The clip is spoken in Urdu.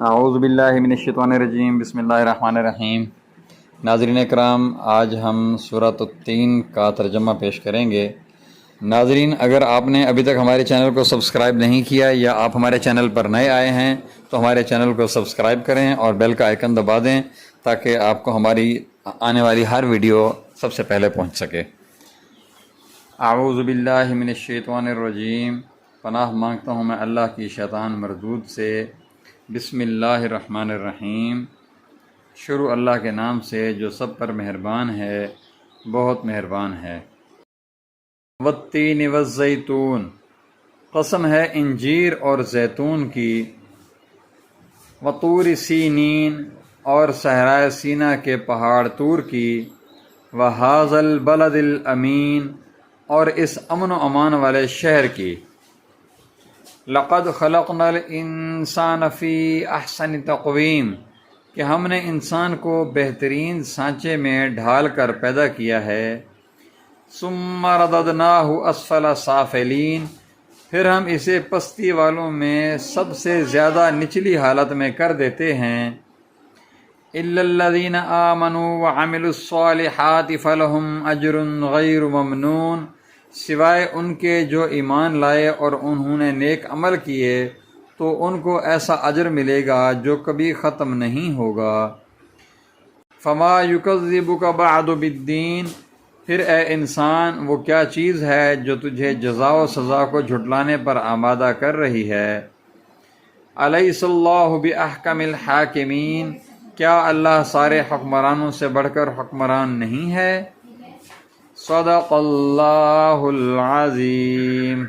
اعوذ باللہ من الشیطان الرجیم، بسم اللہ الرحمن الرحیم۔ ناظرین اکرام، آج ہم سورۃ التین کا ترجمہ پیش کریں گے۔ ناظرین، اگر آپ نے ابھی تک ہمارے چینل کو سبسکرائب نہیں کیا یا آپ ہمارے چینل پر نئے آئے ہیں تو ہمارے چینل کو سبسکرائب کریں اور بیل کا آئیکن دبا دیں تاکہ آپ کو ہماری آنے والی ہر ویڈیو سب سے پہلے پہنچ سکے۔ اعوذ باللہ من الشیطان الرجیم، پناہ مانگتا ہوں میں اللہ کی شیطان مردود سے۔ بسم اللہ الرحمن الرحیم، شروع اللہ کے نام سے جو سب پر مہربان ہے، بہت مہربان ہے۔ والتین والزیتون، قسم ہے انجیر اور زیتون کی۔ وطور سینین، اور صحرائے سینا کے پہاڑ طور کی۔ وہذا البلد الامین، اور اس امن و امان والے شہر کی۔ لقد خلقنا الانسان فی احسن تقویم، کہ ہم نے انسان کو بہترین سانچے میں ڈھال کر پیدا کیا ہے۔ ثم رددناہ اسفل سافلین، پھر ہم اسے پستی والوں میں سب سے زیادہ نچلی حالت میں کر دیتے ہیں۔ الا الذین آمنوا وعملوا الصالحات فلہم اجر غیر ممنون، سوائے ان کے جو ایمان لائے اور انہوں نے نیک عمل کیے تو ان کو ایسا اجر ملے گا جو کبھی ختم نہیں ہوگا۔ فما یکذبک بعد بالدین، پھر اے انسان وہ کیا چیز ہے جو تجھے جزا و سزا کو جھٹلانے پر آمادہ کر رہی ہے۔ الیس اللہ باحکم الحاکمین، کیا اللہ سارے حکمرانوں سے بڑھ کر حکمران نہیں ہے۔ صدق اللہ العظیم۔